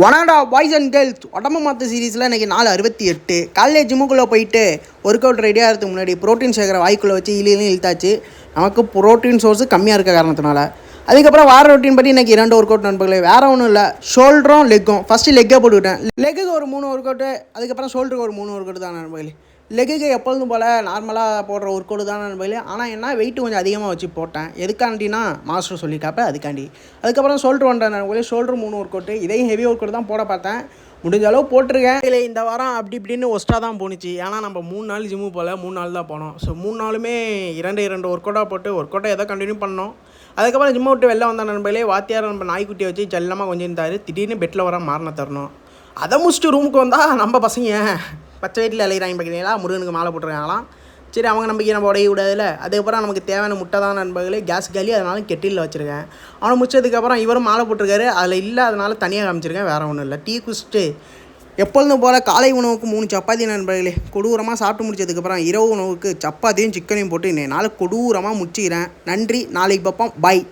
வணக்கம்டா boys and girls. உடம்பு மாற்ற சீரீஸில் இன்றைக்கி 4:68 காலையில் ஜிம்முக்குள்ளே போயிட்டு ஒர்க் அவுட் ரெடியாக இருக்கிறதுக்கு முன்னாடி ப்ரோட்டீன் சேர்க்குற வாய்க்குள்ளே வச்சு இழுத்தாச்சு. நமக்கு ப்ரோட்டீன் சோர்ஸு கம்மியாக இருக்க காரணத்தினால அதுக்கப்புறம் வார ரொட்டீன் பற்றி இன்றைக்கி 2 ஒர்க் அவுட் நண்பர்களே. வேறு ஒன்றும் இல்லை, ஷோல்டரும் லெக்கும். ஃபஸ்ட்டு லெக்கை போட்டுக்கிட்டேன். லெக்குக்கு ஒரு 3 ஒர்க் அவுட்டு, அதுக்கப்புறம் ஷோல்டருக்கு ஒரு 3 ஒர்க் அவுட் தான் நண்பர்களே. லெக்குக்கு எப்பொழுதும் போல் நார்மலாக போடுற ஒர்க் அவுட் தான் நண்பர்களே. ஆனால் என்ன வெயிட்டு கொஞ்சம் அதிகமாக வச்சு போட்டேன். எதுக்காண்டினா மாஸ்டர் சொல்லியிருக்காப்ப அதுக்காண்டி. அதுக்கப்புறம் ஷோல்டர் வந்துட்டேன் நண்பர்களே. ஷோல்டர் 3 ஒர்க் அவுட்டு, இதையும் ஹெவி ஒர்க் அவுட் தான் போட பார்த்தேன். முடிஞ்ச அளவு போட்டிருக்கேன். இல்லை இந்த வாரம் அப்படி இப்படின்னு ஒஸ்ட்டாக தான் போணுச்சு. ஏன்னா நம்ம 3 நாள் ஜிம்மு போல் 3 நாள் தான் போனோம். ஸோ 3 நாளுமே 2 ஒர்க் அவுட்டாக போட்டு ஒர்க் அவுட்டை எதை கண்டினியூ பண்ணோம். அதுக்கப்புறம் ஜிம்மை விட்டு வெளில வந்த நண்பர்களே, வாத்தியார் நம்ம நாய்க்குட்டியை வச்சு ஜல்லமாக கொஞ்சம் இருந்தார். திடீர்னு பெட்டில் வர மாறின தரணும். அதை முடிச்சுட்டு ரூமுக்கு வந்தால் நம்ம பசங்க பச்சை வீட்டில் அலைகிறாங்க பார்க்குறீங்களா, முருகனுக்கு மாலை போட்டுருக்காங்களாம். சரி, அவங்க நம்பிக்கை நம்ம உடைய விடாதுல. அதுக்கப்புறம் நமக்கு தேவையான முட்டை தான் நண்பர்களே. கேஸ் காலி, அதனால கெட்டிலில் வச்சுருக்கேன். அவனை முடிச்சதுக்கப்புறம் இவரும் மாலை போட்டிருக்காரு. அதில் இல்லை, அதனால தனியாக காமிச்சிருக்கேன். வேறு ஒன்றும் இல்லை. டீ குடிச்சிட்டு எப்பொழுதும் போல் காலை உணவுக்கு 3 சப்பாத்தி நண்பர்களே. கொடூரமாக சாப்பிட்டு முடிச்சதுக்கப்புறம் இரவு உணவுக்கு சப்பாத்தியும் சிக்கனையும் போட்டு நாளை கொடூரமாக முடிச்சுக்கிறேன். நன்றி, நாளைக்கு பார்ப்போம். பாய்.